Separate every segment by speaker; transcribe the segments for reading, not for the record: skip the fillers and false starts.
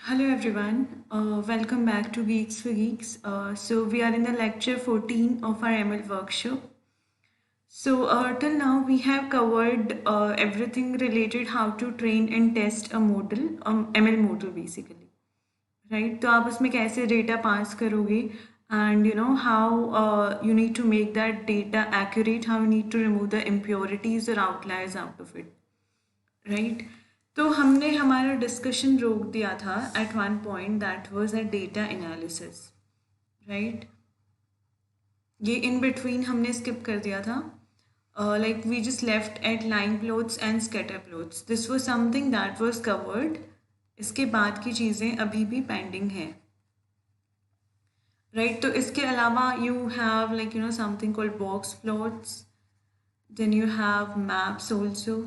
Speaker 1: Hello everyone, welcome back to Geeks for Geeks. So we are in the lecture 14 of our ML workshop. So till now we have covered everything related how to train and test a model, ML model basically, right? तो आप उसमें कैसे data pass करोगे and you know how you need to make that data accurate, how you need to remove the impurities or outliers out of it. Right तो हमने हमारा discussion रोक दिया था at one point that was a data analysis right ये in between हमने skip कर दिया था like we just left at line plots and scatter plots this was something that was covered इसके बाद की चीज़ें अभी भी पेंडिंग है राइट तो इसके अलावा you have like you know something called box plots then you have maps also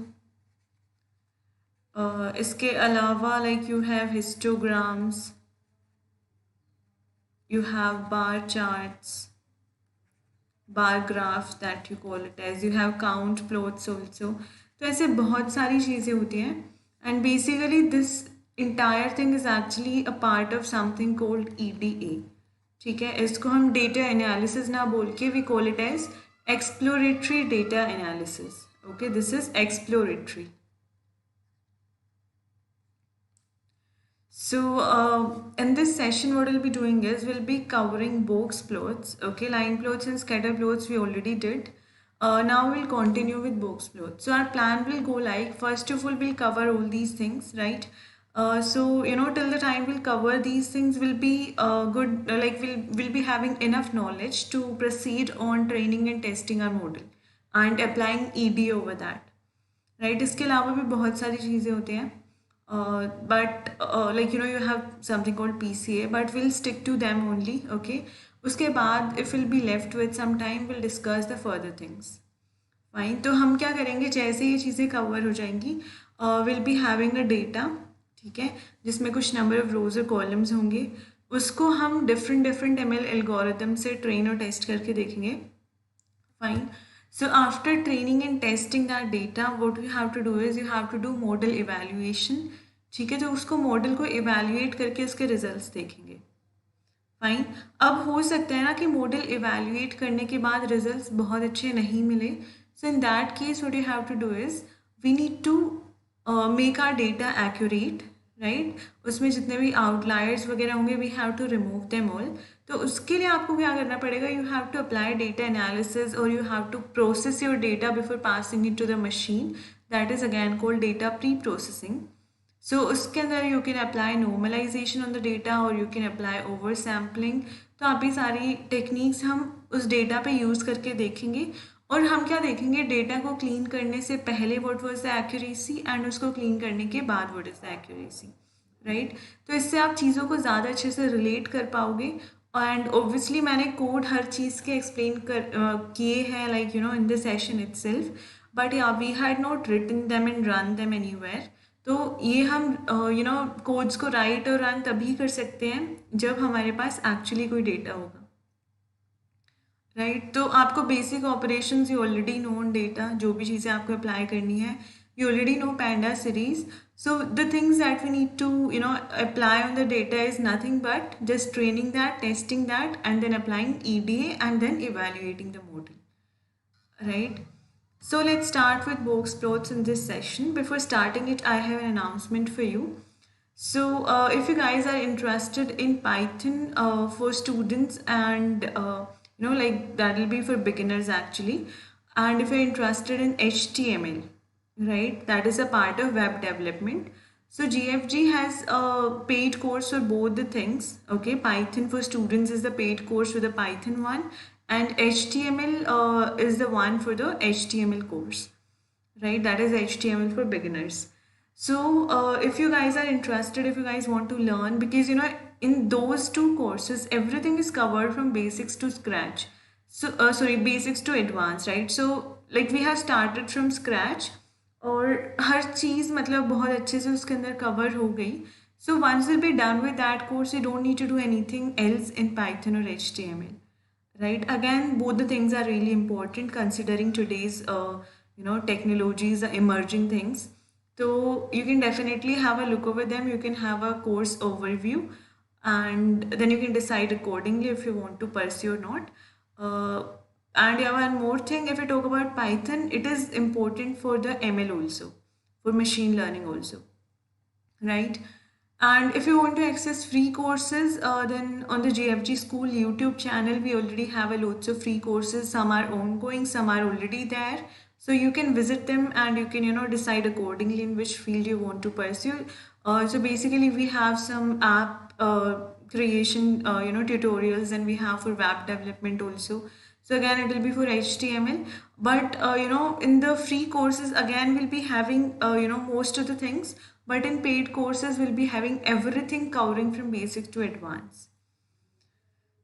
Speaker 1: इसके अलावा like you have histograms you have bar charts, bar graphs that you call it as, you have count plots also. तो ऐसे बहुत सारी चीज़ें होती हैं and basically this entire thing is actually a part of something called EDA. ठीक है इसको हम data analysis ना बोल के we call it as exploratory data analysis. Okay, this is exploratory. So in this session what we'll be doing is we'll be covering box plots. Okay, line plots and scatter plots we already did. Now we'll continue with box plots. So our plan will go like, first of all we'll cover all these things, right? So you know till the time we'll cover these things will be good, like we'll be having enough knowledge to proceed on training and testing our model and applying ED over that. Right इसके अलावा भी बहुत सारी चीज़ें होती हैं but like you know you have something called PCA but will stick to them only okay उसके बाद if will be left with some time will discuss the further things fine तो हम क्या करेंगे जैसे ये चीज़ें कवर हो जाएंगी will be having a data ठीक है जिसमें कुछ नंबर ऑफ रोज और कॉलम्स होंगे उसको हम डिफरेंट ML एल्गोरिथम से ट्रेन और टेस्ट करके देखेंगे fine so after training and testing that data what you have to do is you have to do model evaluation ठीक है तो उसको मॉडल को evaluate करके उसके results देखेंगे फाइन अब हो सकता है ना कि मॉडल evaluate करने के बाद results बहुत अच्छे नहीं मिले so in that case what you have to do is we need to make our data accurate right उसमें जितने भी आउटलायर्स वगैरह होंगे we have to remove them all तो उसके लिए आपको क्या करना पड़ेगा you have to apply data analysis और you have to process your data before passing it to the machine that is again called data pre processing so उसके अंदर you can apply normalisation on the data और you can apply over sampling तो आप ये सारी techniques हम उस data पे यूज़ करके देखेंगे और हम क्या देखेंगे डेटा को क्लीन करने से पहले what was the accuracy and उसको क्लीन करने के बाद what is the accuracy right तो इससे आप चीज़ों को ज़्यादा अच्छे से रिलेट कर पाओगे एंड ऑब्वियसली मैंने कोड हर चीज़ के एक्सप्लेन कर किए हैं like you know in the session itself but या we had not written them and run them anywhere तो ये हम यू नो कोड्स को राइट और रन तभी कर सकते हैं जब हमारे पास एक्चुअली कोई डेटा होगा राइट तो आपको basic operations you already know on data जो भी चीज़ें आपको अप्लाई करनी है you already know panda series so the things that we need to you know apply on the data is nothing but just training that testing that and then applying EDA and then evaluating the model right so let's start with box plots in this session before starting it I have an announcement for you so if you guys are interested in Python for students and you know like that will be for beginners actually and if you're interested in HTML right that is a part of web development so GFG has a paid course for both the things okay Python for students is the paid course for the Python one and HTML is the one for the HTML course right that is HTML for beginners so if you guys are interested if you guys want to learn because you know in those two courses everything is covered from basics to scratch so sorry basics to advanced right so like we have started from scratch और हर चीज़ मतलब बहुत अच्छे से उसके अंदर cover हो गई so once will be done with that course you don't need to do anything else in Python और HTML right again both the things are really important considering today's you know technologies are emerging things So you can definitely have a look over them. You can have a course overview, and then you can decide accordingly if you want to pursue or not. Uh, and yeah, one more thing, if we talk about Python, it is important for the ML also, for machine learning also, right? And if you want to access free courses, then on the GFG School YouTube channel, we already have a lots of free courses. Some are ongoing, some are already there. So you can visit them and you can, decide accordingly in which field you want to pursue. So basically, we have some app creation, tutorials, and we have for web development also. So again, it will be for HTML, but in the free courses, again, we'll be having most of the things, but in paid courses, we'll be having everything covering from basic to advanced.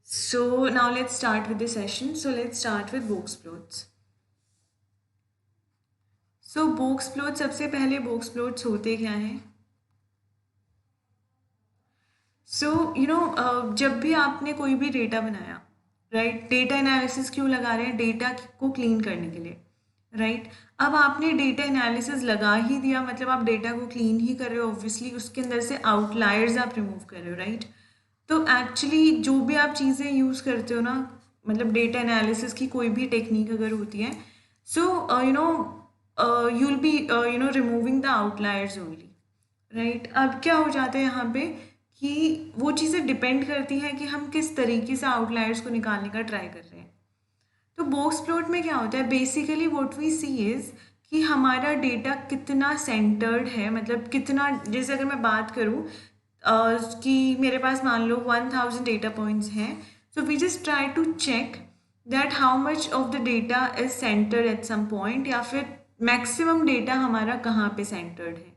Speaker 1: So now let's start with the session. So let's start with boxplots. So boxplots, सबसे पहले boxplots होते क्या हैं? सो जब भी आपने कोई भी डेटा बनाया, राइट, डेटा एनालिसिस क्यों लगा रहे हैं? डेटा को क्लीन करने के लिए, राइट। अब आपने डेटा एनालिसिस लगा ही दिया, मतलब आप डेटा को क्लीन ही कर रहे हो, ऑब्वियसली उसके अंदर से आउटलायर्स आप रिमूव कर रहे हो, राइट। तो एक्चुअली जो भी आप चीज़ें यूज़ करते हो ना, मतलब डेटा एनालिसिस की कोई भी टेक्निक अगर होती है, so you will B removing the outliers only, right. अब क्या हो जाता है यहाँ पे कि वो चीज़ें डिपेंड करती हैं कि हम किस तरीके से आउटलायर्स को निकालने का ट्राई कर रहे हैं। तो बॉक्स प्लॉट में क्या होता है, basically what we see is कि हमारा डेटा कितना सेंटर्ड है, मतलब कितना, जैसे अगर मैं बात करूँ कि मेरे पास मान लो 1000 डेटा पॉइंट्स हैं, so we just try to check that how much of the data is centred at some point, या फिर मैक्सिमम डेटा हमारा कहाँ पे सेंटर्ड है,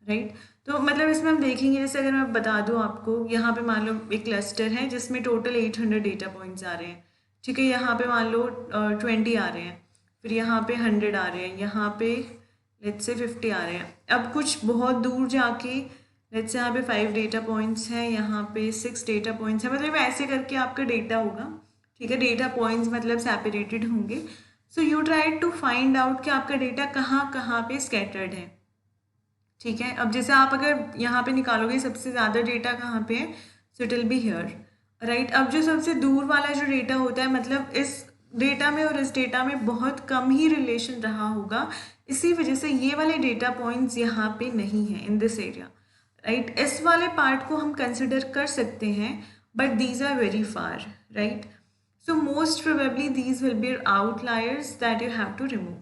Speaker 1: राइट। तो मतलब इसमें हम देखेंगे, जैसे अगर मैं बता दूँ आपको, यहाँ पे मान लो एक क्लस्टर है जिसमें टोटल 800 डेटा पॉइंट्स आ रहे हैं, ठीक है। यहाँ पे मान लो 20 आ रहे हैं, फिर यहाँ पे 100 आ रहे हैं, यहाँ पे लेट्स से 50 आ रहे हैं। अब कुछ बहुत दूर जाके लेट्स से यहाँ पे 5 डेटा पॉइंट्स हैं, यहाँ पे 6 डेटा पॉइंट्स हैं, मतलब ऐसे करके आपका डेटा होगा, ठीक है। डेटा पॉइंट्स मतलब सेपरेटेड होंगे। So you try to find out कि आपका डेटा कहाँ कहाँ पे स्कैटर्ड है, ठीक है। अब जैसे आप अगर यहाँ पे निकालोगे सबसे ज़्यादा डेटा कहाँ पे है, so it will be here, right. अब जो सबसे दूर वाला जो डेटा होता है, मतलब इस डेटा में और इस डेटा में बहुत कम ही रिलेशन रहा होगा, इसी वजह से ये वाले डेटा पॉइंट्स यहाँ पे नहीं है इन दिस एरिया, राइट। इस वाले पार्ट को हम कंसिडर कर सकते हैं, but these are very far, right. So most probably these will be outliers that you have to remove,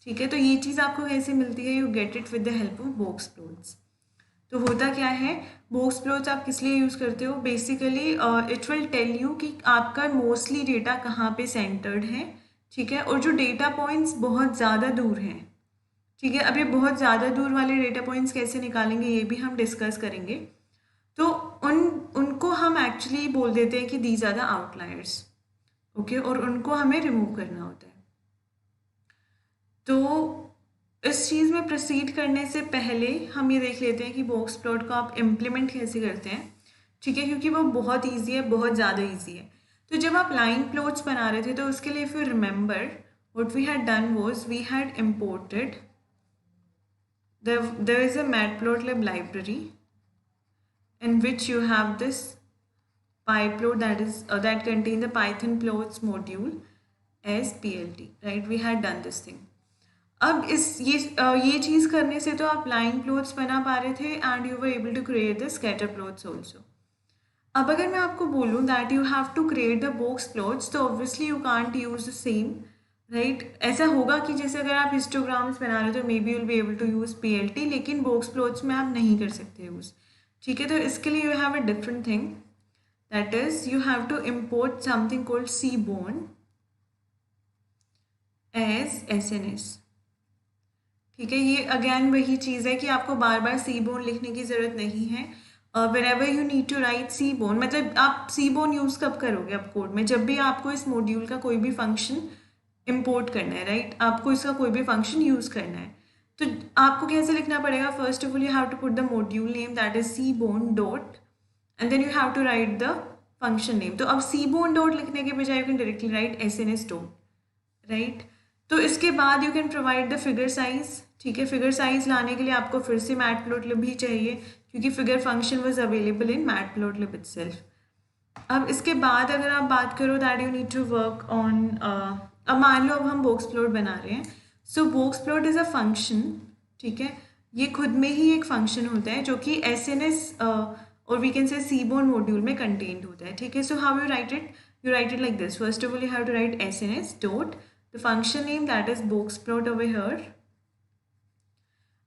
Speaker 1: ठीक है। तो ये चीज़ आपको कैसे मिलती है, you get it with the help of box plots. तो होता क्या है, बॉक्स प्लॉट्स आप किस लिए यूज़ करते हो, basically it will tell you कि आपका मोस्टली डेटा कहाँ पे सेंटर्ड है, ठीक है। और जो डेटा पॉइंट्स बहुत ज़्यादा दूर हैं, ठीक है। अब ये बहुत ज़्यादा दूर वाले डेटा पॉइंट्स कैसे निकालेंगे, ये भी हम डिस्कस करेंगे। तो उनको हम एक्चुअली बोल देते हैं कि these are the outliers, okay, और उनको हमें रिमूव करना होता है। तो इस चीज़ में प्रोसीड करने से पहले हम ये देख लेते हैं कि बॉक्स प्लॉट को आप इम्प्लीमेंट कैसे करते हैं, ठीक है, क्योंकि वो बहुत ईजी है, बहुत ज़्यादा ईजी है। तो जब आप लाइन प्लॉट्स बना रहे थे, तो उसके लिए if you remember what we had done was we had imported there is a matplotlib library in which you have this pyplot that contain the python plots module as plt, right? We had done this thing. अब ये चीज़ करने से तो आप line plots बना पा रहे थे and you were able to create the scatter plots also. अब अगर मैं आपको बोलूँ that you have to create the box plots, तो obviously you can't use the same, right. ऐसा होगा कि जैसे अगर आप हिस्टोग्राम्स बना रहे हो तो maybe will be able to use PLT, लेकिन बॉक्स प्लॉट्स में आप नहीं कर सकते यूज़, ठीक है। तो इसके लिए you have a different thing, that is you have to import something called seaborn as SNS, ठीक है। ये अगेन वही चीज़ है कि आपको बार बार seaborn लिखने की ज़रूरत नहीं है। whenever you need to write seaborn, मतलब आप seaborn यूज़ कब करोगे अब कोड में, जब भी आपको इस मॉड्यूल का कोई भी फंक्शन इम्पोर्ट करना है, राइट। आपको इसका कोई भी फंक्शन यूज़ करना है, तो आपको कैसे लिखना पड़ेगा, first of all you have to put the module name that is seaborn dot and then you have to write the function name. तो अब seaborn डॉट लिखने के बजाय you can directly write SNS dot, right. तो इसके बाद you can provide the figure size, ठीक है, फिगर साइज लाने के लिए आपको फिर से मैटप्लॉटलिब भी चाहिए क्योंकि figure function was available in matplotlib itself. अब इसके बाद अगर आप बात करो that you need to work on, अब मान लो अब हम बॉक्स प्लॉट बना रहे हैं। सो box plot is a function, ठीक है, ये खुद में ही एक फंक्शन होता है जो कि एसएनएस और वी कैन से सीबोर्न मॉड्यूल में कंटेन्ड होता है, ठीक है। So how you right it, you write it like this. First of all, you have to write sns dot the function name, that is boxplot over here,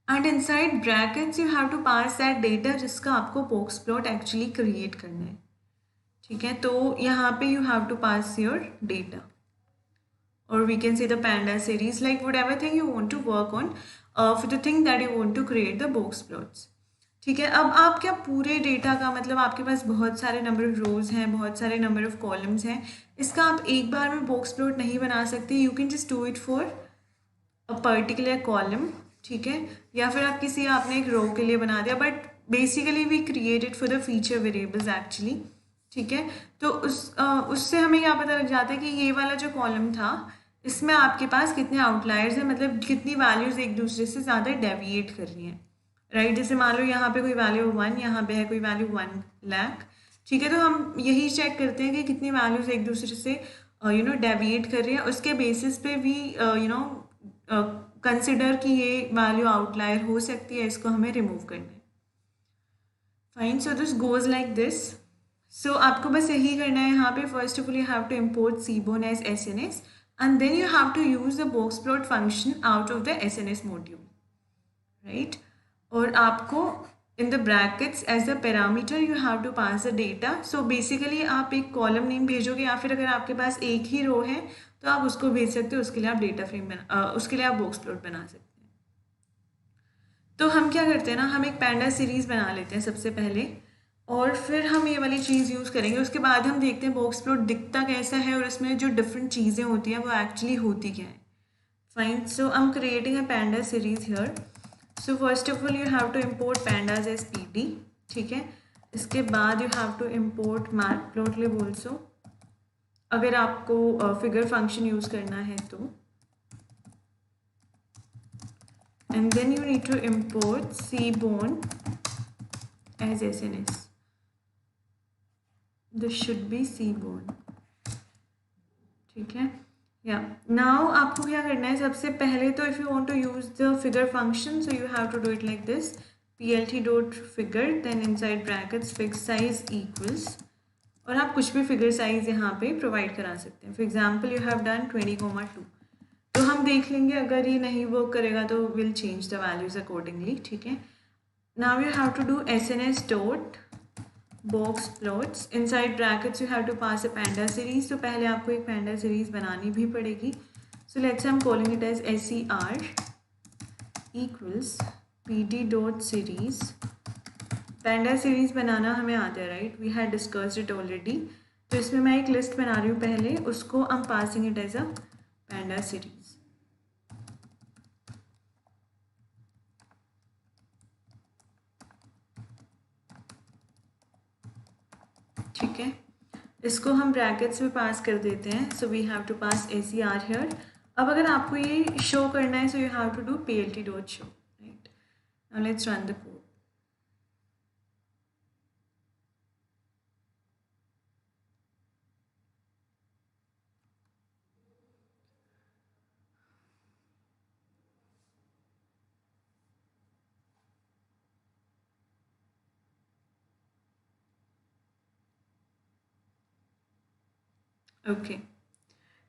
Speaker 1: and inside brackets you have to pass that data जिसका आपको boxplot actually create करना है, ठीक है। तो यहाँ पे you have to pass your data, or we can say the panda series, like whatever thing you want to work on for the thing that you want to create the boxplots, ठीक है। अब आप क्या पूरे data का मतलब आपके पास बहुत सारे नंबर ऑफ रोज हैं, बहुत सारे नंबर ऑफ कॉलम्स हैं, इसका आप एक बार में बॉक्स प्लॉट नहीं बना सकते। You can just do it for a particular column, ठीक है, या फिर आप किसी आपने एक रो के लिए बना दिया, but basically we created for the feature variables actually, ठीक है। तो उससे हमें क्या पता लग जाता है कि ये वाला जो कॉलम था इसमें आपके पास कितने आउटलायर्स हैं, मतलब कितनी वैल्यूज़ एक दूसरे से ज़्यादा डेविएट कर रही हैं, राइट। जैसे मान लो यहाँ पे कोई वैल्यू 1, यहाँ पे है कोई वैल्यू 1,00,000, ठीक है। तो हम यही चेक करते हैं कि कितनी वैल्यूज़ एक दूसरे से डेविएट कर रही हैं, उसके बेसिस पे भी कंसिडर कि ये वैल्यू आउटलायर हो सकती है, इसको हमें रिमूव करना है। Fine, so this goes like this. So आपको बस यही करना है यहाँ पे। First of all you have to import Seaborn as SNS and then you have to use the boxplot function out of the SNS module, right? और आपको in the brackets as the parameter you have to pass the data. So basically आप एक column name भेजोगे, या फिर अगर आपके पास एक ही रो है तो आप उसको भेज सकते हो, उसके लिए आप डेटा फ्रेम बना उसके लिए आप बॉक्स प्लॉट बना सकते हैं। तो हम क्या करते हैं ना, हम एक पैंडा सीरीज बना लेते हैं सबसे पहले, और फिर हम ये वाली चीज़ यूज़ करेंगे। उसके बाद हम देखते हैं बॉक्स प्लॉट दिखता कैसा है और इसमें जो डिफरेंट चीज़ें होती हैं वो एक्चुअली होती क्या है। Fine, so I am creating a panda series here. So first of all you have to import pandas as pd, ठीक है। इसके बाद you have to import matplotlib also, अगर आपको फिगर फंक्शन यूज़ करना है तो, and then you need to import Seaborn as SNS. This should be seaborn, ठीक है। या नाउ आपको क्या करना है, सबसे पहले तो if you want to use the figure function so you have to do it like this, plt.figure then inside brackets fix size equals, और आप कुछ भी फिगर साइज यहाँ पे प्रोवाइड करा सकते हैं। For example you have done 20,2, तो हम देख लेंगे अगर ये नहीं वर्क करेगा तो will change the values accordingly, ठीक है। Now you have to do sns dot box plots, inside brackets you have to pass a panda series। तो पहले आपको एक panda series बनानी भी पड़ेगी। So let's say I'm calling it as ser equals pd dot series। panda series बनाना हमें आता है, right, we had discussed it already। तो इसमें मैं एक लिस्ट बना रही हूँ पहले, उसको I'm passing it as a panda series, ठीक है। इसको हम ब्रैकेट्स में पास कर देते हैं, so we have to pass ACR here. अब अगर आपको ये शो करना है so you have to do plt.show, right. Now let's run the code. Okay,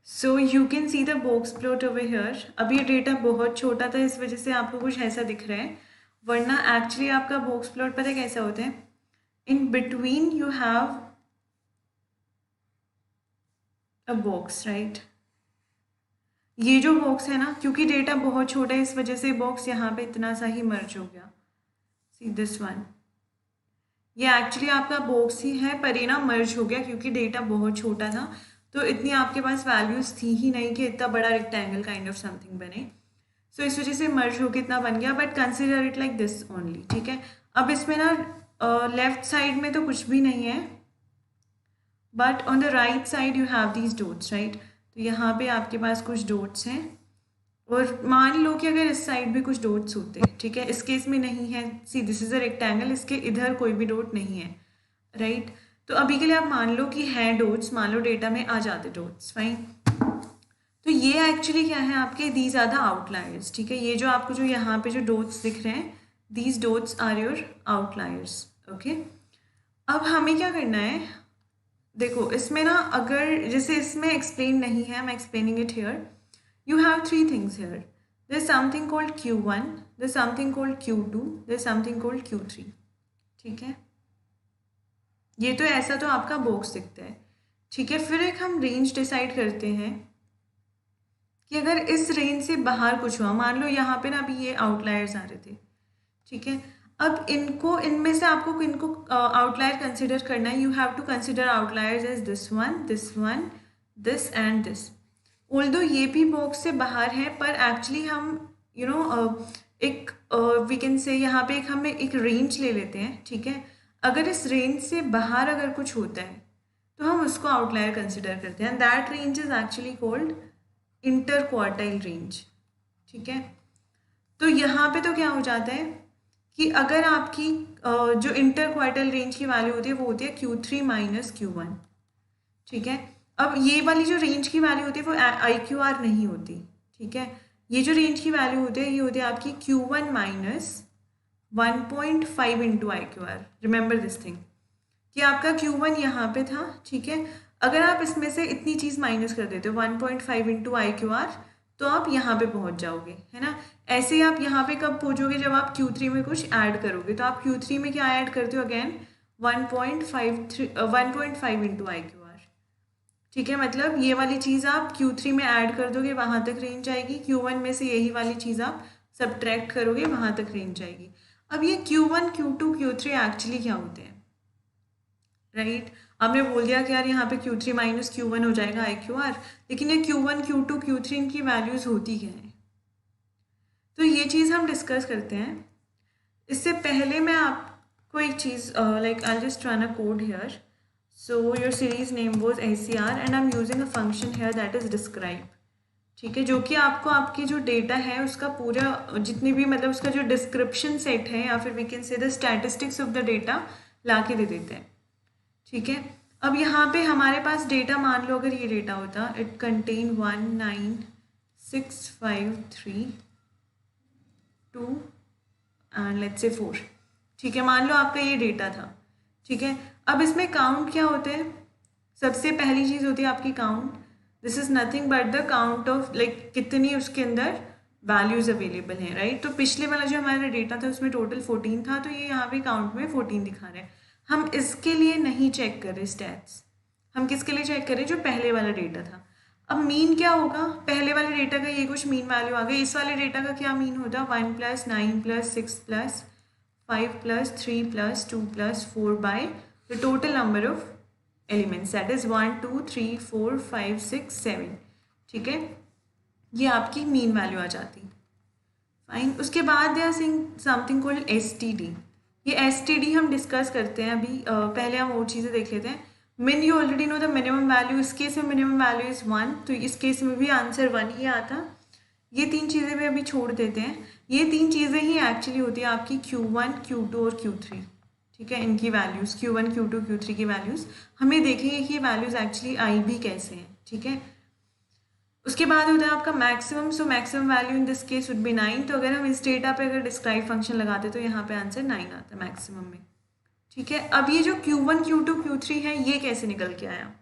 Speaker 1: so you can see the box plot over here. अब ये डेटा बहुत छोटा था इस वजह से आपको कुछ ऐसा दिख रहा है, वरना एक्चुअली आपका बॉक्स प्लॉट पता है कैसा होता है, in between you have a box, right. ये जो बॉक्स है ना, क्योंकि डेटा बहुत छोटा है इस वजह से बॉक्स यहाँ पे इतना सा ही मर्ज हो गया। सी दिस वन, ये एक्चुअली आपका बॉक्स ही है पर ये ना मर्ज हो गया क्योंकि डेटा बहुत छोटा था, तो इतनी आपके पास वैल्यूज़ थी ही नहीं कि इतना बड़ा रेक्टेंगल काइंड ऑफ समथिंग बने। सो इस वजह से मर्ज होकर इतना बन गया, but consider it like this only, ठीक है। अब इसमें ना लेफ्ट साइड में तो कुछ भी नहीं है, but on the right side you have these dots, right. तो यहाँ पे आपके पास कुछ डॉट्स हैं और मान लो कि अगर इस साइड भी कुछ डॉट्स होते हैं, ठीक है, इस केस में नहीं है, see this is a rectangle, इसके इधर कोई भी डॉट नहीं है, राइट। तो अभी के लिए आप मान लो कि हैं डॉट्स, मान लो डेटा में आ जाते डॉट्स, फाइन। तो ये एक्चुअली क्या है आपके, दीज आर द आउटलायर्स, ठीक है। ये जो आपको जो यहाँ पे जो डॉट्स दिख रहे हैं, these dots are your outliers, okay. अब हमें क्या करना है, देखो इसमें ना, अगर जैसे इसमें एक्सप्लेन नहीं है, मैं explaining it here, you have three things here. There's something called Q1, there's something called Q2, there's something called Q3, ठीक है। ये तो ऐसा तो आपका बॉक्स दिखता है, ठीक है। फिर एक हम रेंज डिसाइड करते हैं कि अगर इस रेंज से बाहर कुछ हुआ, मान लो यहाँ पे ना अभी ये आउटलायर्स आ रहे थे, ठीक है। अब इनको, इनमें से आपको इनको आउटलायर कंसिडर करना है। You have to consider outliers as this one, this and this. Although ये भी बॉक्स से बाहर है, पर एक्चुअली हम एक वी कैन से यहाँ पे हम एक रेंज ले लेते हैं, ठीक है। अगर इस रेंज से बाहर अगर कुछ होता है तो हम उसको आउटलायर कंसिडर करते हैं, that range is actually called inter quartile range, ठीक है। तो यहाँ पे तो क्या हो जाता है कि अगर आपकी जो इंटर क्वार्टाइल रेंज की वैल्यू होती है वो होती है Q3 माइनस Q1, ठीक है। अब ये वाली जो रेंज की वैल्यू होती है वो IQR नहीं होती, ठीक है। ये जो रेंज की वैल्यू होती है ये होती है आपकी Q1 minus 1.5 into IQR। Remember this thing कि आपका Q1 यहाँ पे था, ठीक है। अगर आप इसमें से इतनी चीज़ माइनस कर देते हो 1.5 इंटू IQR, तो आप यहाँ पे पहुँच जाओगे, है ना। ऐसे ही आप यहाँ पे कब पहुँचोगे, जब आप Q3 में कुछ ऐड करोगे। तो आप Q3 में क्या ऐड करते हो, अगेन 1.5 इंटू IQR, ठीक है। मतलब ये वाली चीज़ आप Q3 में ऐड कर दोगे, वहाँ तक रेंज आएगी। Q1 में से यही वाली चीज़ आप सब्ट्रैक्ट करोगे, वहाँ तक रेंज आएगी। अब ये Q1, Q2, Q3 एक्चुअली क्या होते हैं, राइट। आपने बोल दिया कि यार यहाँ पे Q3 माइनस Q1 हो जाएगा IQR, लेकिन ये Q1, Q2, Q3 इनकी वैल्यूज़ होती क्या है, तो ये चीज़ हम डिस्कस करते हैं। इससे पहले मैं आपको एक चीज़ like I just run a code here. So your series name was SCR and I'm using a function here that is describe, ठीक है, जो कि आपको आपकी जो डेटा है उसका पूरा जितनी भी मतलब उसका जो डिस्क्रिप्शन सेट है, या फिर we can say the statistics of the data ला के दे देते हैं, ठीक है। अब यहाँ पे हमारे पास डेटा, मान लो अगर ये डेटा होता, it contain 19653 and let's say 4, ठीक है। मान लो आपका ये डेटा था, ठीक है। अब इसमें काउंट क्या होते हैं, सबसे पहली चीज़ होती है आपकी count. This is nothing but the count of like कितनी उसके अंदर वैल्यूज़ अवेलेबल हैं, राइट। तो पिछले वाला जो हमारा डेटा था उसमें टोटल 14 था, तो ये यहाँ पे काउंट में 14 दिखा रहे हैं। हम इसके लिए नहीं चेक कर रहे स्टैट्स, हम किसके लिए चेक करें, जो पहले वाला डेटा था। अब मीन क्या होगा, पहले वाले डेटा का ये कुछ मीन वैल्यू आ गई, इस वाले डेटा का क्या मीन होता, 1 + 9 + 6 + 5 + 3 + 2 + 4 by the total number of elements, that is 1 2 3 4 5 6 7, ठीक है। ये आपकी मीन वैल्यू आ जाती, फाइन। उसके बाद they are something called STD। ये STD हम डिस्कस करते हैं अभी, पहले हम और चीज़ें देख लेते हैं। मिन you already know the minimum value, इस केस में मिनिमम वैल्यू इज़ 1, तो इस केस में भी आंसर 1 ही आता। ये तीन चीज़ें भी अभी छोड़ देते हैं, ये तीन चीज़ें ही एक्चुअली होती है आपकी Q1, Q2 और Q3, ठीक है। इनकी वैल्यूज़ Q1, Q2, Q3 की वैल्यूज़ हमें देखेंगे कि ये वैल्यूज़ एक्चुअली आई भी कैसे हैं, ठीक है। उसके बाद होता है आपका maximum. So maximum value in this case would be 9, तो अगर हम इस डेटा पे अगर डिस्क्राइब फंक्शन लगाते तो यहाँ पे आंसर 9 आता है मैक्सिमम में, ठीक है। अब ये जो Q1, Q2, Q3 है ये कैसे निकल के आया,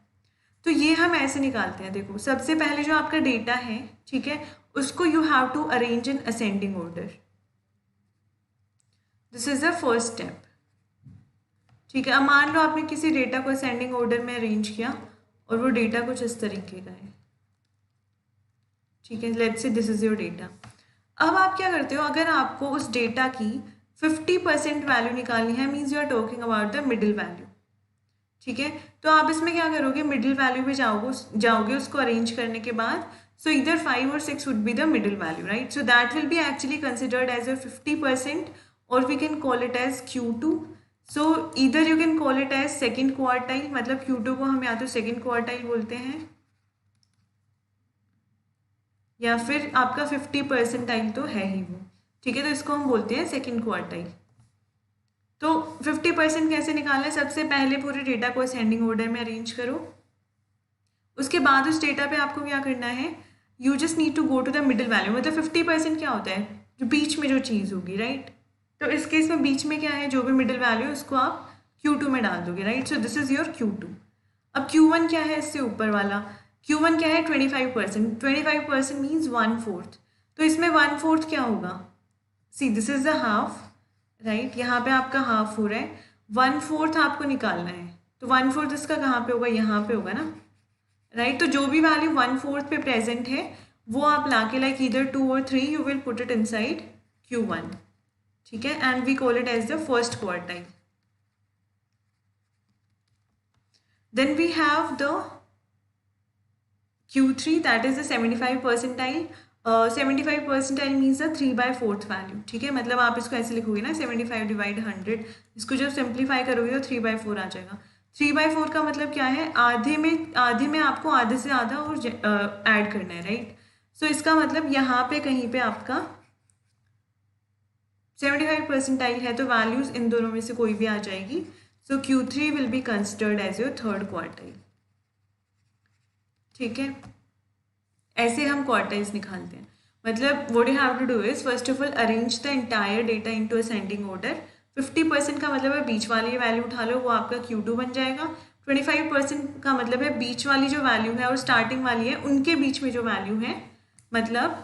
Speaker 1: तो ये हम ऐसे निकालते हैं। देखो सबसे पहले जो आपका डेटा है, ठीक है, उसको you have to arrange in ascending order, this is the first step, ठीक है। अब मान लो आपने किसी डेटा को असेंडिंग ऑर्डर में अरेंज किया और वो डेटा कुछ इस तरीके का है, ठीक है। Let's say this is your data. अब आप क्या करते हो, अगर आपको उस डेटा की 50% वैल्यू निकालनी है, means you are talking about the middle value, ठीक है। तो आप इसमें क्या करोगे, मिडिल वैल्यू पे जाओगे उसको अरेंज करने के बाद। सो इधर 5 और 6 would be the middle value, right. So that will be actually considered as a 50%, और we can call it as Q2। So इधर you can call it as second quartile, मतलब Q2 को हम या तो सेकेंड क्वार्टाइल बोलते हैं या फिर आपका 50 परसेंटाइल तो है ही वो, ठीक है। तो इसको हम बोलते हैं सेकेंड क्वार्टाइल। तो 50% कैसे निकालना है? सबसे पहले पूरे डेटा को असेंडिंग ऑर्डर में अरेंज करो, उसके बाद उस डेटा पे आपको क्या करना है, you just need to go to the middle value. मतलब 50% क्या होता है, जो बीच में जो चीज़ होगी, राइट। तो इस केस में बीच में क्या है, जो भी मिडिल वैल्यू है उसको आप Q2 में डाल दोगे, right. So this is your Q2। अब Q1 क्या है, इससे ऊपर वाला Q1 क्या है, 25%। 25% मीन्स 1/4। तो इसमें 1/4 क्या होगा, see this is the half, right. यहाँ पे आपका हाफ हो रहा है, 1/4 आपको निकालना है। तो 1/4 इसका कहाँ पे होगा, यहाँ पे होगा ना, राइट। तो जो भी वैल्यू 1/4 पे प्रेजेंट है वो आप लाके लाइक इधर 2 और 3 you will put it inside Q1, ठीक है। And we call it as the first quartile. Then we have the Q3 that is the 75 percentile. 75 percentile means the 3/4 value, ठीक है। मतलब आप इसको ऐसे लिखोगे ना, 75 डिवाइड 100, इसको जब सिंप्लीफाई करोगे तो 3/4 आ जाएगा। 3/4 का मतलब क्या है, आधे में आपको आधे से आधा और ऐड करना है, राइट। सो इसका मतलब यहाँ पे कहीं पे आपका 75 परसेंटाइल है तो वैल्यूज इन दोनों में से कोई भी आ जाएगी। So Q3 will be considered as your third quartile, ठीक है। ऐसे हम क्वार्टाइल्स निकालते हैं। मतलब what you have to do is first of all arrange the entire data into ascending order. 50% का मतलब है बीच वाली वैल्यू उठा लो, वो आपका Q2 बन जाएगा। 25% का मतलब है बीच वाली जो वैल्यू है और स्टार्टिंग वाली है उनके बीच में जो वैल्यू है, मतलब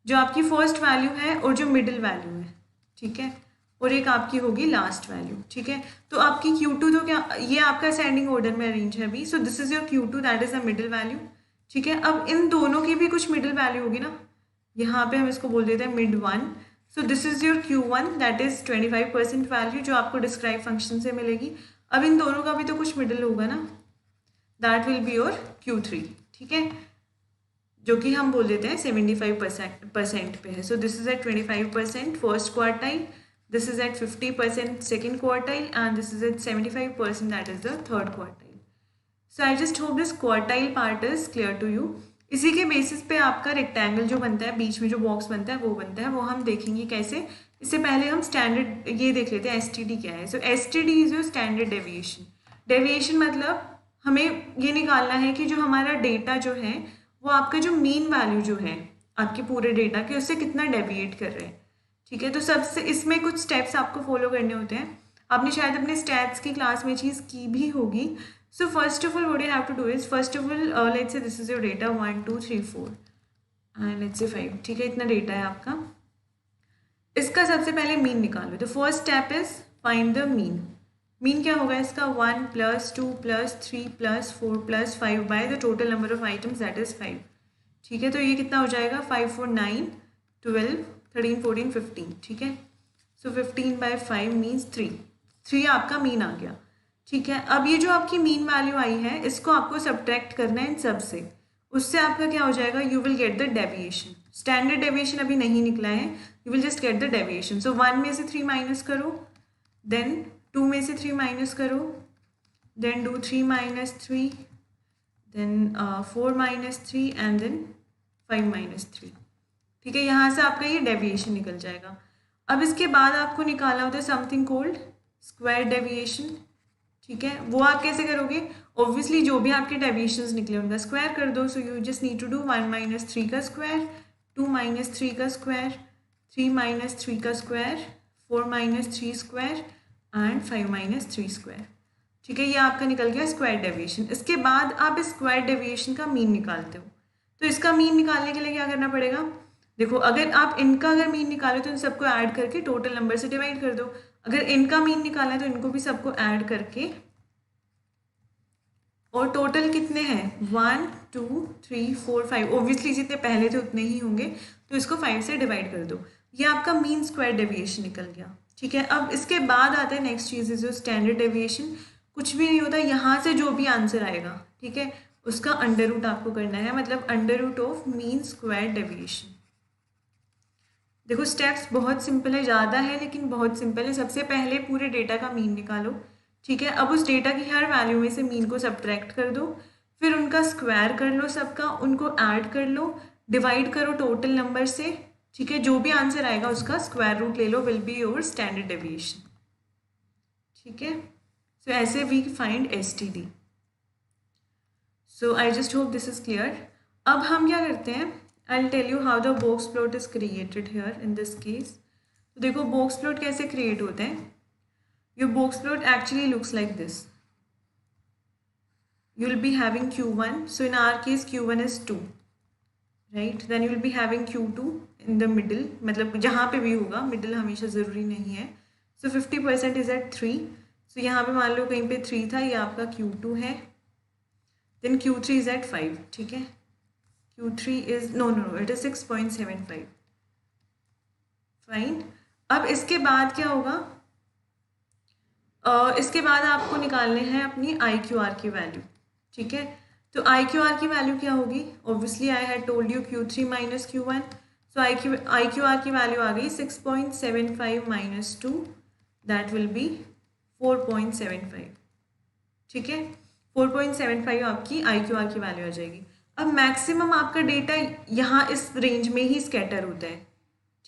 Speaker 1: जो आपकी फर्स्ट वैल्यू है और जो मिडिल वैल्यू है, ठीक है। और एक आपकी होगी लास्ट वैल्यू, ठीक है। तो आपकी Q2 तो क्या, ये आपका असेंडिंग ऑर्डर में अरेंज है अभी। सो this is your Q2 that is the middle value, ठीक है। अब इन दोनों की भी कुछ मिडिल वैल्यू होगी ना, यहाँ पे हम इसको बोल देते हैं mid1। So this is your Q1 that is 25% value जो आपको डिस्क्राइब फंक्शन से मिलेगी। अब इन दोनों का भी तो कुछ मिडिल होगा ना, that will be your Q3, ठीक है, जो कि हम बोल देते हैं 75% पे है। So this is at 25% first quartile, this is at 50% second quartile and this is at 75% that is the third quartile. So I just hope this quartile part is clear to you. इसी के basis पे आपका rectangle जो बनता है, बीच में जो box बनता है वो बनता है, वो हम देखेंगे कैसे। इससे पहले हम स्टैंडर्ड ये देख लेते हैं एसटीडी क्या है। So STD is your standard deviation. Deviation मतलब हमें ये निकालना है कि जो हमारा डेटा जो है वो आपका जो मीन वैल्यू जो है आपके पूरे डेटा के उससे कितना डेविएट कर रहे हैं, ठीक है। तो सबसे इसमें कुछ स्टेप्स आपको फॉलो करने होते हैं, आपने शायद अपने स्टैट्स की क्लास में चीज़ की भी होगी। So first of all, what you have to do is, first of all, let's say this is your data 1, 2, 3, 4 and let's say 5, ठीक है। इतना डेटा है आपका, इसका सबसे पहले मीन निकालो। The first step is find the mean. Mean क्या होगा इसका, 1 + 2 + 3 + 4 + 5 by the total number of items that is 5, ठीक है। तो ये कितना हो जाएगा, 5, 4, 9, 12, 13, 14, 15, ठीक है। सो 15/5 मीन्स 3 आपका मीन आ गया, ठीक है। अब ये जो आपकी मीन वैल्यू आई है इसको आपको सब्ट्रैक्ट करना है इन सब से, उससे आपका क्या हो जाएगा, you will get the deviation. Standard deviation अभी नहीं निकला है, you will just get the deviation. So 1 में से 3 माइनस करो, देन 2 में से 3 माइनस करो, then do 3 - 3, then 4 - 3 and then 5 - 3, ठीक है। यहाँ से आपका ये डेविएशन निकल जाएगा। अब इसके बाद आपको निकालना होता है समथिंग कॉल्ड स्क्वायर डेविएशन, ठीक है। वो आप कैसे करोगे, ऑब्वियसली जो भी आपके डेविएशंस निकले उनका स्क्वायर कर दो। So you just need to do 1 - 3 का स्क्वायर, 2 - 3 का स्क्वायर, 3 - 3 का स्क्वायर, 4 - 3 स्क्वायर एंड 5 - 3 स्क्वायर, ठीक है। ये आपका निकल गया स्क्वायर डेविएशन। इसके बाद आप इस स्क्वायर डेविएशन का मीन निकालते हो। तो इसका मीन निकालने के लिए क्या करना पड़ेगा, देखो अगर आप इनका अगर मीन निकालो तो इन सबको ऐड करके टोटल नंबर से डिवाइड कर दो। अगर इनका मीन निकालना है तो इनको भी सबको ऐड करके, और टोटल कितने हैं 1, 2, 3, 4, 5, ऑब्वियसली जितने पहले थे उतने ही होंगे, तो इसको 5 से डिवाइड कर दो। ये आपका मीन स्क्वायर डेविएशन निकल गया, ठीक है। अब इसके बाद आता है नेक्स्ट चीज़ इज जो स्टैंडर्ड डेविएशन। कुछ भी नहीं होता, यहाँ से जो भी आंसर आएगा, ठीक है, उसका अंडर रूट आपको करना है, मतलब under root of mean square deviation. देखो स्टेप्स बहुत सिंपल है, ज़्यादा है लेकिन बहुत सिंपल है। सबसे पहले पूरे डेटा का मीन निकालो, ठीक है। अब उस डेटा की हर वैल्यू में से मीन को सब्ट्रैक्ट कर दो, फिर उनका स्क्वायर कर लो सबका, उनको ऐड कर लो, डिवाइड करो टोटल नंबर से, ठीक है, जो भी आंसर आएगा उसका स्क्वायर रूट ले लो, will be your standard deviation, ठीक है। सो ऐसे we find STD। So I just hope this is clear. अब हम क्या करते हैं, I will tell you how the box plot is created here in this case. तो देखो बॉक्स प्लॉट कैसे क्रिएट होते हैं। Your box plot actually looks like this. you will be having Q1, so in our case Q1 is 2, right? Then you will be having Q2 in the middle, मतलब जहाँ पे भी होगा, middle हमेशा ज़रूरी नहीं है। So 50% is at 3, so यहाँ पे मान लो कहीं पे 3 था, ये आपका Q2 है। Then Q3 is at 5, ठीक है। Q3 is no, it is 6.75, fine. अब इसके बाद क्या होगा, इसके बाद आपको निकालने हैं अपनी IQR की वैल्यू, ठीक है। तो IQR की वैल्यू क्या होगी, obviously I had told you Q3 minus Q1, so IQR की वैल्यू आ गई 6.75 माइनस 2, दैट विल बी 4.75, ठीक है। 4.75 आपकी IQR की वैल्यू आ जाएगी। अब मैक्सिमम आपका डेटा यहाँ इस रेंज में ही स्कैटर होता है,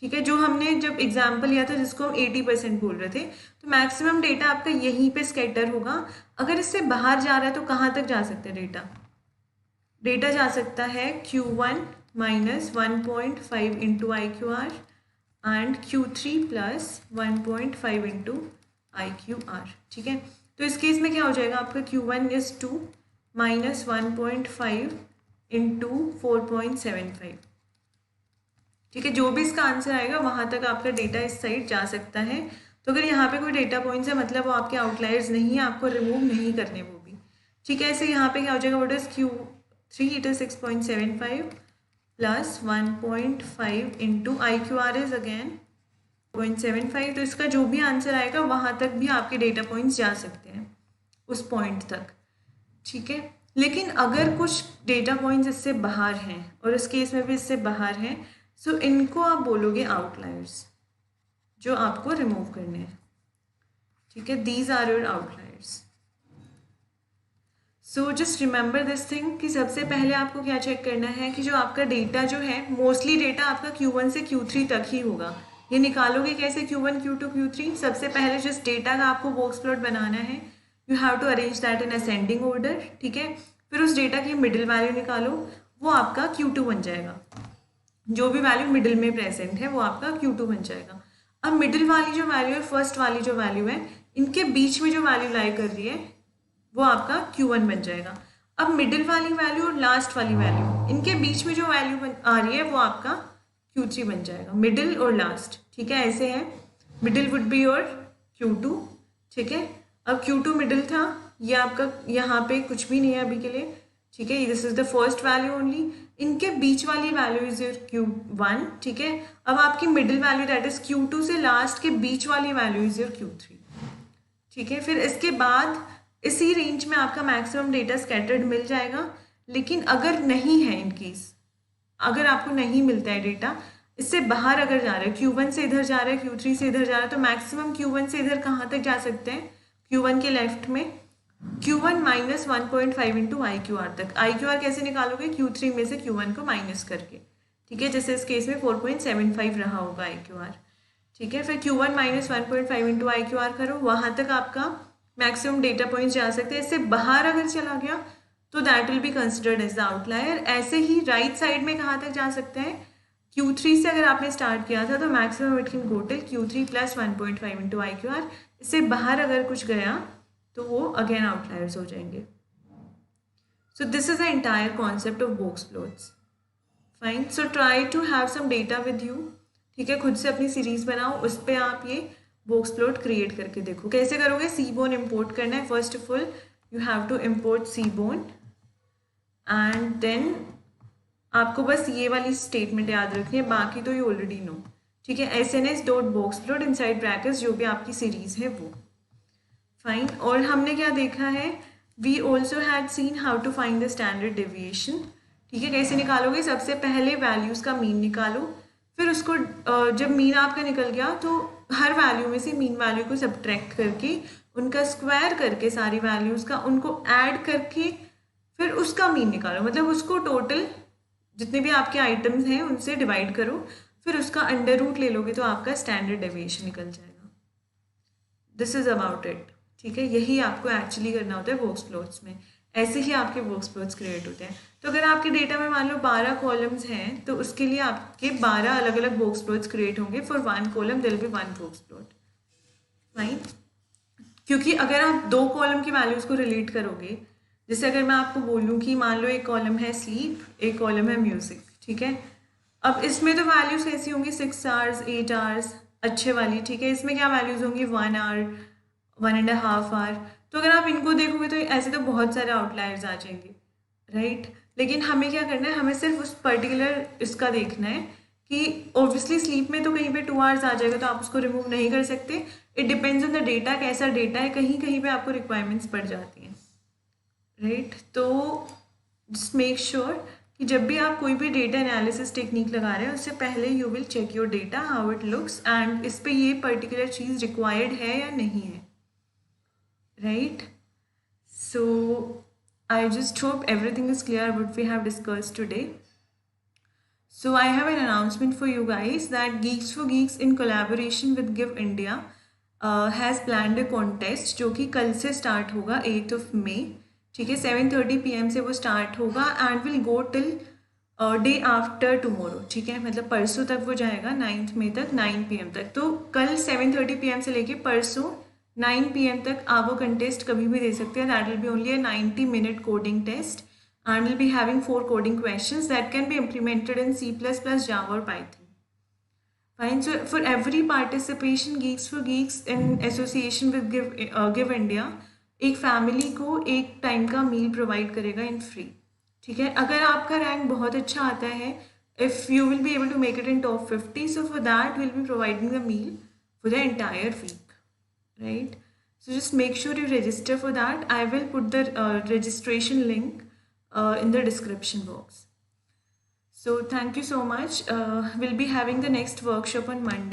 Speaker 1: ठीक है। जो हमने जब एग्जाम्पल लिया था जिसको हम 80% बोल रहे थे, तो मैक्सिमम डेटा आपका यहीं पे स्कैटर होगा। अगर इससे बाहर जा रहा है तो कहाँ तक जा सकता है डेटा, डेटा जा सकता है Q1 minus 1.5 into IQR and Q3 plus 1.5 into IQR, ठीक है। तो इस केस में क्या हो जाएगा, आपका Q1 इज 2 माइनस 1.5 इंटू 4.75, ठीक है। जो भी इसका आंसर आएगा वहाँ तक आपका डेटा इस साइड जा सकता है। तो अगर यहाँ पे कोई डेटा पॉइंट्स है मतलब वो आपके आउटलायर्स नहीं है, आपको रिमूव नहीं करने वो भी, ठीक है। ऐसे यहाँ पे क्या हो जाएगा, what is Q3, it is 6.75 plus 1.5 into IQR is again 0.75। तो इसका जो भी आंसर आएगा वहाँ तक भी आपके डेटा पॉइंट्स जा सकते हैं, उस पॉइंट तक, ठीक है। लेकिन अगर कुछ डेटा पॉइंट्स इससे बाहर हैं, और इस केस में भी इससे बाहर हैं, सो इनको आप बोलोगे आउटलायर्स, जो आपको रिमूव करने हैं, ठीक है। These are your outliers. So just remember this thing कि सबसे पहले आपको क्या चेक करना है कि जो आपका डेटा जो है, मोस्टली डेटा आपका Q1 से Q3 तक ही होगा। ये निकालोगे कैसे Q1, Q2, Q3, सबसे पहले जिस डेटा का आपको बॉक्स प्लॉट बनाना है, you have to arrange that in ascending order, ठीक है। फिर उस डेटा की मिडिल वैल्यू निकालो, वो आपका Q2 बन जाएगा। जो भी वैल्यू मिडिल में प्रेजेंट है वो आपका Q2 बन जाएगा। अब मिडिल वाली जो वैल्यू है, फर्स्ट वाली जो वैल्यू है, इनके बीच में जो वैल्यू लाई कर रही है वो आपका Q1 बन जाएगा। अब मिडिल वाली वैल्यू और लास्ट वाली वैल्यू, इनके बीच में जो वैल्यू आ रही है वो आपका Q3 बन जाएगा, मिडिल और लास्ट, ठीक है। ऐसे है, middle would be your Q2, ठीक है। अब Q2 मिडिल था, ये आपका यहाँ पे कुछ भी नहीं है अभी के लिए, ठीक है। This is the first value only. इनके बीच वाली वैल्यू इज योर Q1, ठीक है। अब आपकी middle value that is Q2 से लास्ट के बीच वाली वैल्यू इज योर Q3, ठीक है। फिर इसके बाद इसी रेंज में आपका मैक्सिमम डेटा स्कैटर्ड मिल जाएगा। लेकिन अगर नहीं है, इन केस अगर आपको नहीं मिलता है डेटा, इससे बाहर अगर जा रहा है, Q1 से इधर जा रहा है, Q3 से इधर जा रहा है, तो मैक्सिमम Q1 से इधर कहाँ तक जा सकते हैं, Q1 के लेफ्ट में Q1 माइनस 1.5 इंटू IQR तक। IQR कैसे निकालोगे, Q3 में से Q1 को माइनस करके, ठीक है। जैसे इस केस में 4.75 रहा होगा IQR, ठीक है। फिर Q1 माइनस 1.5 इंटू IQR करो, वहाँ तक आपका मैक्सिमम डेटा पॉइंट्स जा सकते हैं। इससे बाहर अगर चला गया तो that will be considered as the outlier. ऐसे ही राइट साइड में कहाँ तक जा सकते हैं, Q3 से अगर आपने स्टार्ट किया था तो maximum it can go till Q3 plus 1.5 into IQR। इससे बाहर अगर कुछ गया तो वो अगेन आउटलायर्स हो जाएंगे। So this is the entire concept of box plots, fine. So try to have some data with you, ठीक है। खुद से अपनी सीरीज बनाओ, उस पर आप ये बॉक्स प्लॉट क्रिएट करके देखो। कैसे करोगे, सीबोन इम्पोर्ट करना है। First of all you have to import Seaborn and then आपको बस ये वाली स्टेटमेंट याद रखनी है, बाकी तो यू ऑलरेडी नो, ठीक है। SNS.boxplot इनसाइड ब्रैकेट्स जो भी आपकी सीरीज है वो, फाइन। और हमने क्या देखा है, we also had seen how to find the standard deviation, ठीक है। कैसे निकालोगे, सबसे पहले वैल्यूज़ का मीन निकालो, फिर उसको जब मीन आपका निकल गया तो हर वैल्यू में से मीन वैल्यू को सब्ट्रैक्ट करके उनका स्क्वायर करके सारी वैल्यूज़ का उनको ऐड करके फिर उसका मीन निकालो, मतलब उसको टोटल जितने भी आपके आइटम्स हैं उनसे डिवाइड करो, फिर उसका अंडर रूट ले लोगे तो आपका स्टैंडर्ड डेविएशन निकल जाएगा। This is about it. ठीक है, यही आपको एक्चुअली करना होता है बॉक्स प्लॉट्स में। ऐसे ही आपके बॉक्स प्लॉट्स क्रिएट होते हैं। तो अगर आपके डेटा में मान लो 12 कॉलम्स हैं तो उसके लिए आपके 12 अलग अलग बॉक्स प्लॉट्स क्रिएट होंगे। For one column there will be one box plot, right. क्योंकि अगर आप दो कॉलम की वैल्यूज़ को रिलेट करोगे, जैसे अगर मैं आपको बोलूँ कि मान लो एक कॉलम है स्लीप, एक कॉलम है म्यूज़िक, ठीक है। अब इसमें तो वैल्यूज़ कैसी होंगी, 6 आवर्स, 8 आवर्स, अच्छे वाली, ठीक है। इसमें क्या वैल्यूज़ होंगी, 1 आवर, 1.5 आवर। तो अगर आप इनको देखोगे तो ऐसे तो बहुत सारे आउटलायर्स आ जाएंगे, राइट। लेकिन हमें क्या करना है, हमें सिर्फ उस पर्टिकुलर इसका देखना है कि ऑब्वियसली स्लीप में तो कहीं पे 2 आवर्स आ जाएगा तो आप उसको रिमूव नहीं कर सकते। It depends on the data, कैसा डेटा है, कहीं कहीं पे आपको रिक्वायरमेंट्स पड़ जाती हैं, राइट। तो जस्ट मेक श्योर कि जब भी आप कोई भी डेटा एनालिसिस टेक्निक लगा रहे हैं उससे पहले you will check your data how it looks and इस पे ये पर्टिकुलर चीज़ रिक्वायर्ड है या नहीं है, right. So I just hope everything is clear what we have discussed today. So I have an announcement for you guys that Geeks for Geeks in collaboration with Give India has planned a contest जो कि कल से start होगा 8th of May. ठीक है, 7:30 PM से वो start होगा and will go till day after tomorrow. ठीक है, मतलब परसों तक वो जाएगा 9th May तक 9 PM तक। तो कल 7:30 PM से लेके परसों 9 PM तक आप वो कंटेस्ट कभी भी दे सकते हैं। That will be only a 90-minute coding test and we'll be having 4 coding questions that can be implemented in C++, Java or Python. Fine. So for every participation, Geeks for Geeks in association with Give India एक family को एक time का meal provide करेगा in free. ठीक है, अगर आपका rank बहुत अच्छा आता है, if you will be able to make it in top 50, so for that will be providing the meal for the entire week, right. So just make sure you register for that. I will put the registration link in the description box. So thank you so much. We'll be having the next workshop on Monday.